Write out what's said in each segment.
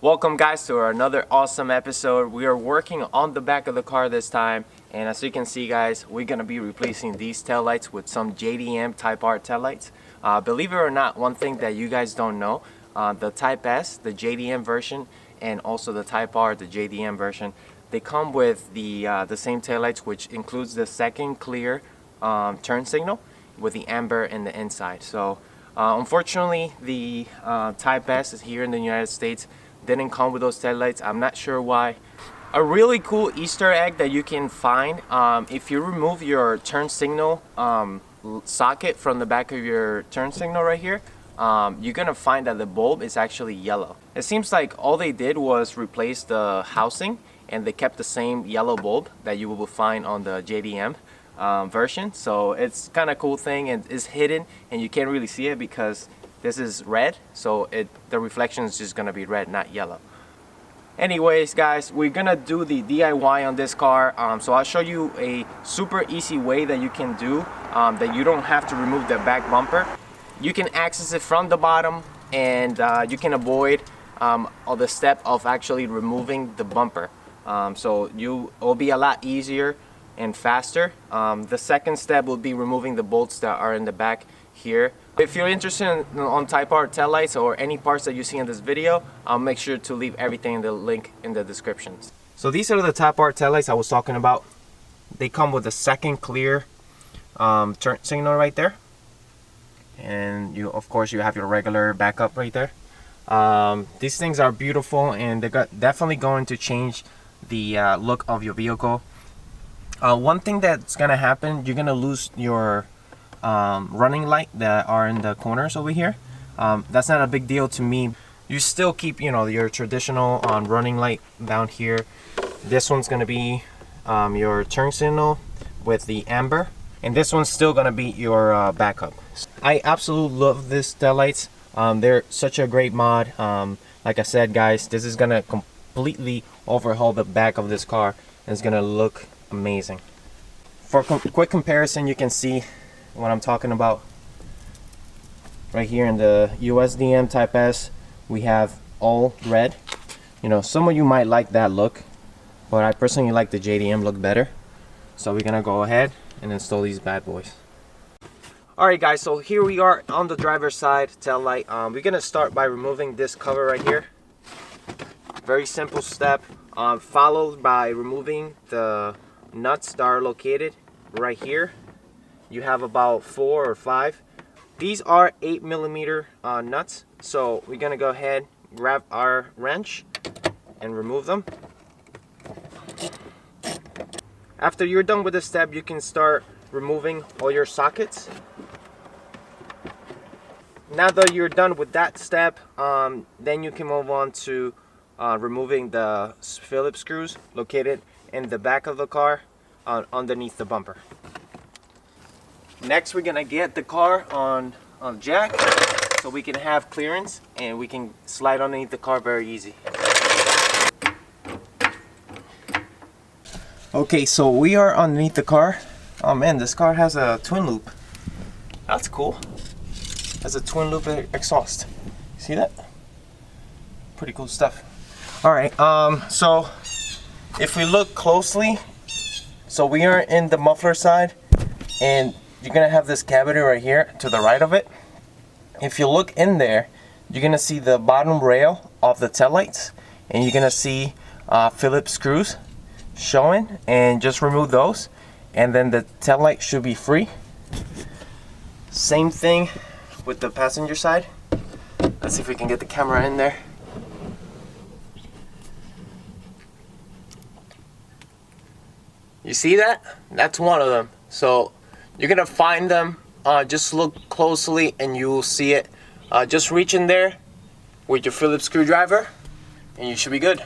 Welcome guys to another awesome episode. We are working on the back of the car this time, and as you can see guys, we're gonna be replacing these taillights with some JDM Type R taillights. Believe it or not, one thing that you guys don't know, the Type S, the JDM version, and also the Type R, the JDM version, they come with the same taillights, which includes the second clear turn signal with the amber in the inside. So unfortunately, the Type S is here in the United States didn't come with those taillights. I'm not sure why. A really cool Easter egg that you can find, if you remove your turn signal socket from the back of your turn signal right here, you're gonna find that the bulb is actually yellow. It seems like all they did was replace the housing and they kept the same yellow bulb that you will find on the JDM version. So it's kind of cool thing, and it's hidden and you can't really see it because this is red, so the reflection is just gonna be red, not yellow. Anyways guys, we're gonna do the DIY on this car, so I'll show you a super easy way that you can do that you don't have to remove the back bumper. You can access it from the bottom, and you can avoid all the step of actually removing the bumper, so it'll be a lot easier and faster. The second step will be removing the bolts that are in the back here. If you're interested on Type R taillights or any parts that you see in this video, I'll make sure to leave everything in the link in the descriptions. So these are the Type R taillights I was talking about. They come with a second clear turn signal right there, and of course you have your regular backup right there. These things are beautiful, and they're definitely going to change the look of your vehicle. One thing that's gonna happen, you're gonna lose your running light that are in the corners over here. That's not a big deal to me. You still keep, your traditional running light down here. This one's gonna be your turn signal with the amber, and this one's still gonna be your backup. I absolutely love this taillights. They're such a great mod. Like I said guys, this is gonna completely overhaul the back of this car, and it's gonna look amazing. For quick comparison, you can see what I'm talking about. Right here in the USDM Type S, we have all red. Some of you might like that look, but I personally like the JDM look better. So we're gonna go ahead and install these bad boys. Alright guys, so here we are on the driver's side tail light. We're gonna start by removing this cover right here. Very simple step, followed by removing the nuts that are located right here. You have about 4 or 5. These are 8mm nuts, so we're gonna go ahead, grab our wrench and remove them. After you're done with this step, you can start removing all your sockets. Now that you're done with that step, then you can move on to removing the Phillips screws located in the back of the car underneath the bumper. Next, we're gonna get the car on jack so we can have clearance and we can slide underneath the car very easy. Okay, so we are underneath the car. Oh man, this car has a twin loop. That's cool. Has a twin loop exhaust. See that? Pretty cool stuff. All right, so if we look closely, so we are in the muffler side, and you're gonna have this cavity right here to the right of it. If you look in there, you're gonna see the bottom rail of the taillights, and you're gonna see Phillips screws showing, and just remove those, and then the taillight should be free. Same thing with the passenger side. Let's see if we can get the camera in there. You see that? That's one of them. So you're gonna find them, just look closely and you will see it. Just reach in there with your Phillips screwdriver and you should be good.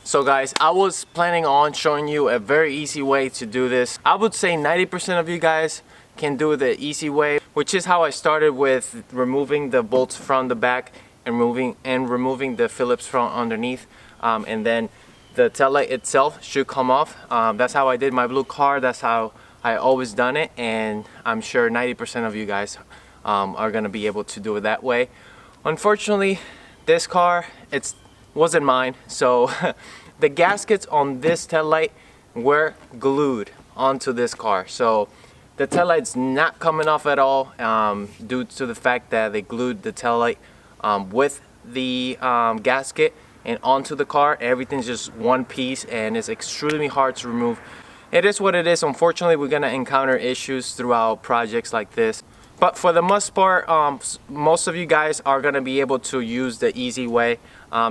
So guys, I was planning on showing you a very easy way to do this. I would say 90% of you guys can do it the easy way, which is how I started with removing the bolts from the back and removing the Phillips from underneath, and then the taillight itself should come off. That's how I did my blue car. That's how I always done it, and I'm sure 90% of you guys are gonna be able to do it that way. Unfortunately, this car, wasn't mine, so the gaskets on this taillight were glued onto this car. So the taillight's not coming off at all due to the fact that they glued the taillight with the gasket and onto the car. Everything's just one piece and it's extremely hard to remove. It is what it is. Unfortunately, we're gonna encounter issues throughout projects like this. But for the most part, most of you guys are gonna be able to use the easy way.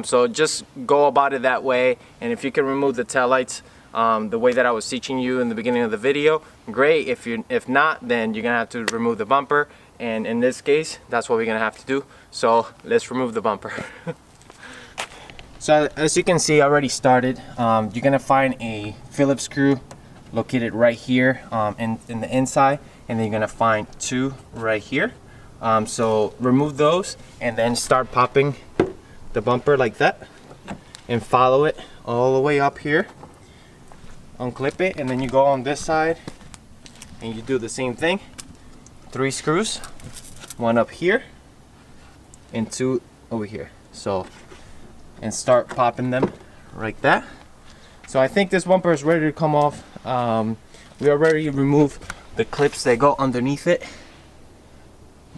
So just go about it that way. And if you can remove the taillights the way that I was teaching you in the beginning of the video, great. If not, then you're gonna have to remove the bumper. And in this case, that's what we're gonna have to do. So let's remove the bumper. So as you can see, I already started. You're gonna find a Phillips screw located right here in the inside, and then you're gonna find two right here. So remove those and then start popping the bumper like that and follow it all the way up here. Unclip it, and then you go on this side and you do the same thing. 3 screws, one up here and 2 over here. So, and start popping them like that. So I think this bumper is ready to come off. We already removed the clips that go underneath it.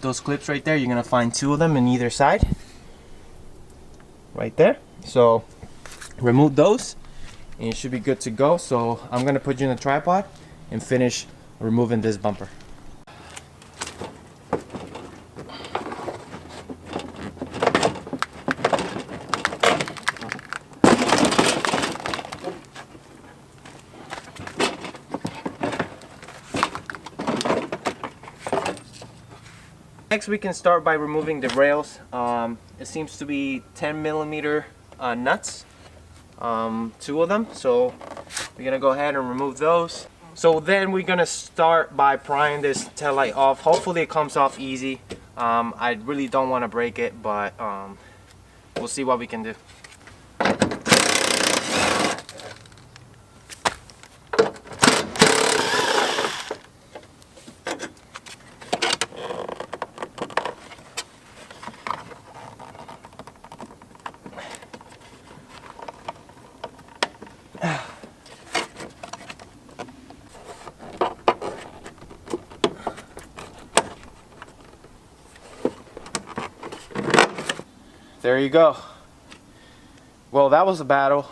Those clips right there, you're gonna find 2 of them in either side. Right there. So remove those and you should be good to go. So I'm gonna put you in a tripod and finish removing this bumper. Next, we can start by removing the rails. It seems to be 10mm nuts, 2 of them. So we're gonna go ahead and remove those. So then we're gonna start by prying this taillight off. Hopefully it comes off easy. I really don't want to break it, but we'll see what we can do. There you go. Well, that was a battle.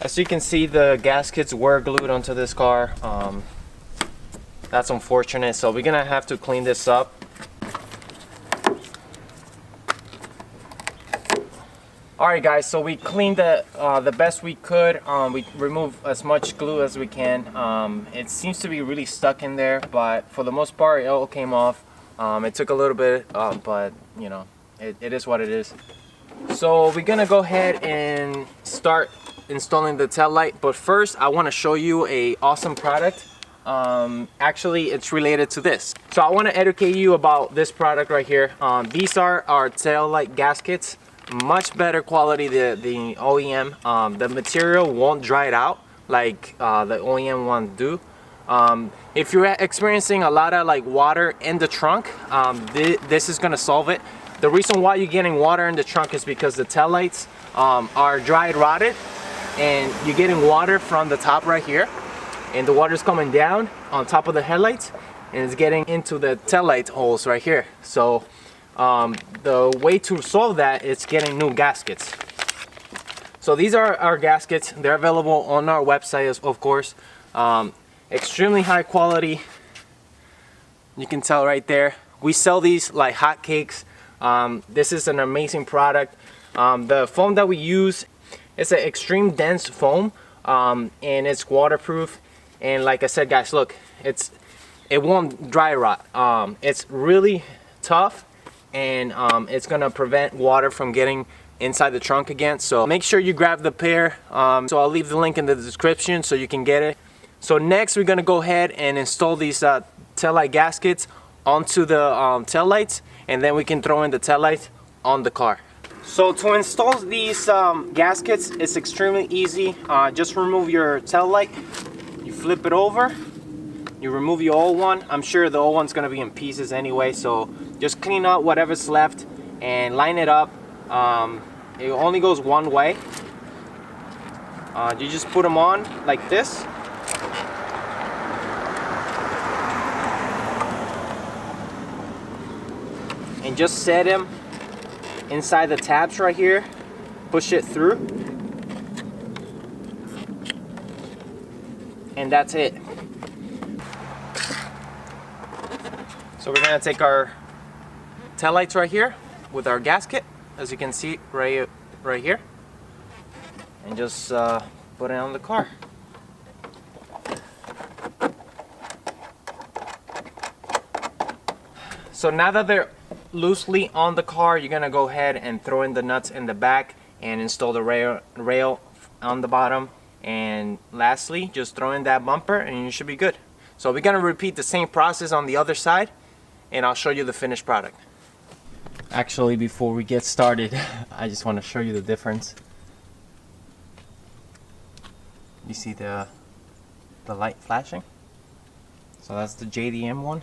As you can see, the gaskets were glued onto this car. That's unfortunate, so we're gonna have to clean this up. Alright guys, so we cleaned the best we could. We removed as much glue as we can. It seems to be really stuck in there, but for the most part it all came off. It took a little bit, but you know, it is what it is. So we're gonna go ahead and start installing the tail light, but first I want to show you a awesome product. Actually, it's related to this. So I want to educate you about this product right here. These are our tail light gaskets. Much better quality than the OEM. The material won't dry it out like the OEM ones do. If you're experiencing a lot of like water in the trunk, this is gonna solve it. The reason why you're getting water in the trunk is because the taillights are dry rotted, and you're getting water from the top right here, and the water's coming down on top of the headlights and it's getting into the taillight holes right here. So the way to solve that is getting new gaskets. So these are our gaskets. They're available on our website, of course. Extremely high quality. You can tell right there. We sell these like hotcakes. This is an amazing product. The foam that we use is an extreme dense foam, and it's waterproof. And like I said, guys, look, it won't dry rot. It's really tough, and it's gonna prevent water from getting inside the trunk again. So make sure you grab the pair. So I'll leave the link in the description so you can get it. So next we're gonna go ahead and install these tail light gaskets onto the tail lights, and then we can throw in the tail lights on the car. So to install these gaskets, it's extremely easy. Just remove your tail light, you flip it over, You remove your old one. I'm sure the old one's gonna be in pieces anyway, so just clean out whatever's left and line it up. It only goes one way. You just put them on like this. And just set them inside the tabs right here. Push it through. And that's it. So we're gonna take our taillights right here with our gasket, as you can see right here, and just put it on the car. So now that they're loosely on the car, you're gonna go ahead and throw in the nuts in the back and install the rail on the bottom. And lastly, just throw in that bumper and you should be good. So we're gonna repeat the same process on the other side, and I'll show you the finished product. Actually, before we get started, I just want to show you the difference. You see the light flashing? So that's the JDM one,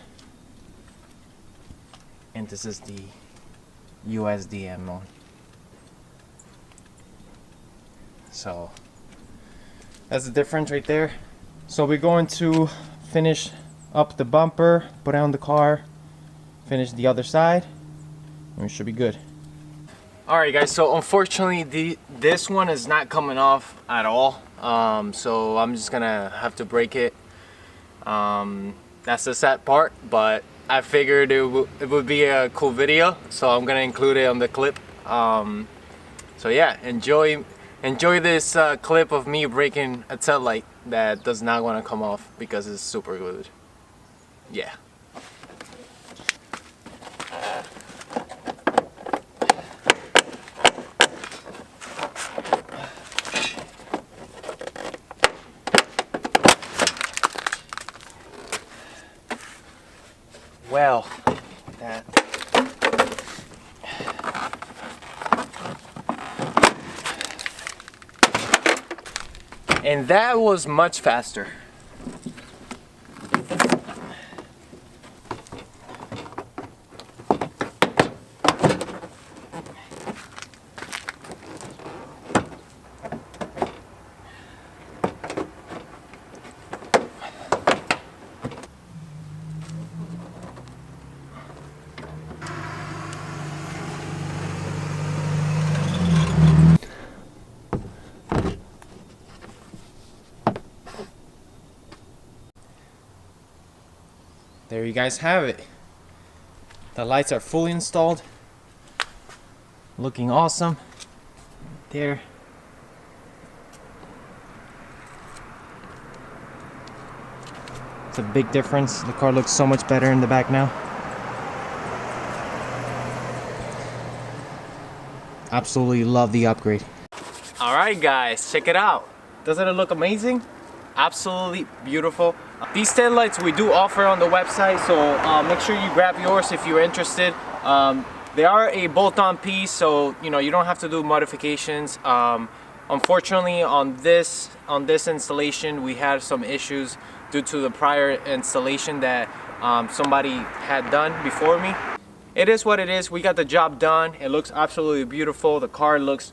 and this is the USDM one. So that's the difference right there. So we're going to finish up the bumper, put it on the car, finish the other side, and we should be good. Alright guys, so unfortunately this one is not coming off at all. So I'm just gonna have to break it. That's the sad part, but I figured it would be a cool video, so I'm gonna include it on the clip. So yeah, enjoy this clip of me breaking a tail light that does not want to come off because it's super glued. Yeah. Well, and that was much faster. There you guys have it. The lights are fully installed. Looking awesome. There. It's a big difference. The car looks so much better in the back now. Absolutely love the upgrade. Alright guys, check it out. Doesn't it look amazing? Absolutely beautiful. These taillights we do offer on the website, so make sure you grab yours if you're interested. They are a bolt-on piece, so you don't have to do modifications. Unfortunately, on this installation, we had some issues due to the prior installation that somebody had done before me. It is what it is. We got the job done. It looks absolutely beautiful. The car looks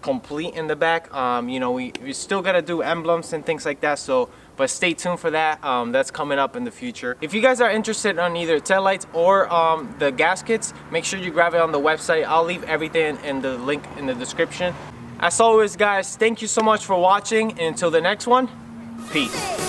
complete in the back. We still gotta do emblems and things like that, so but stay tuned for that. That's coming up in the future. If you guys are interested on either taillights or the gaskets, make sure you grab it on the website. I'll leave everything in the link in the description. As always guys, thank you so much for watching, and until the next one, peace.